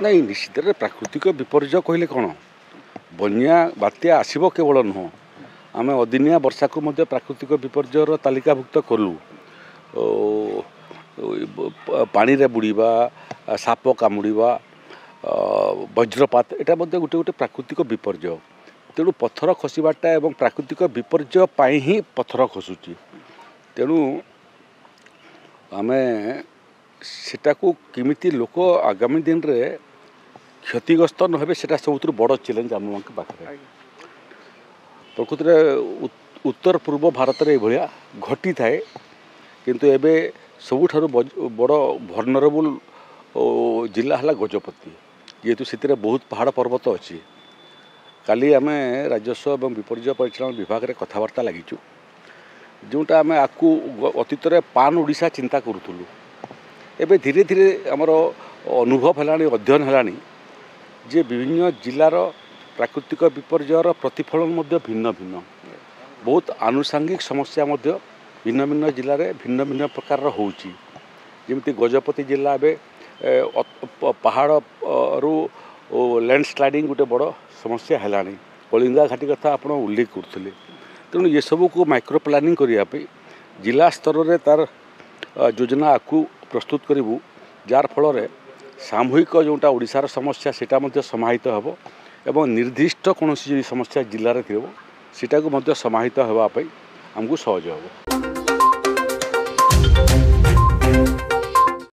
नहीं निश्चित प्राकृतिक विपर्य कहले कौन बन्या बात्या आसब केवल नुह आम अदिनिया वर्षा को मध्य प्राकृतिक विपर्यर तालिकाभुक्त कलु पानी रे बुड़ीबा साप कामुड़ा वज्रपात यहाँ गोटे गोटे प्राकृतिक विपर्य तेणु पत्थर खसवाटा एवं प्राकृतिक विपर्य पाई ही पत्थर खसुची तेणु आम सेटा को किमिति लोक आगामी दिन रे क्षतिग्रस्त न हे से सब बड़ चैलेंज आम पाखे प्रकृति में उत्तर पूर्व भारत में यह घटी थाए किंतु एबे सबुठ बड़ भर्नरेबल जिला है गजपति जेहेतु से बहुत पहाड़ पर्वत अच्छी काली आम राजस्व और विपर्य परिचालन विभाग में कथबार्ता लगिचु जोटा आम आपको अतीत पान ओडिशा चिंता करूँ एबे धीरे धीरे आमर अनुभव है अध्ययन है जे विभिन्न जिलार प्राकृतिक विपर्यर प्रतिफलन मध्य भिन्न भिन्न बहुत आनुषांगिक समस्या मध्य भिन्न भिन्न जिले में भिन्न भिन्न प्रकार होची जमी गजपति जिला एवं पहाड़ रु लैंडस्लाइडिंग गोटे बड़ समस्या है कलिंगा घाटी कथा आप उल्लेख करते तेणु ये सब को माइक्रो प्लानिंग करने जिला स्तर में तार योजना आपको प्रस्तुत करूँ जार फल सामूहिक जोटा ओडिशार समस्या सेटा मध्य समाहित हेब एवं निर्दिष्ट कौन समस्या जिले में थी सेटा को मध्य समाहित होगापी आमको सहज हे।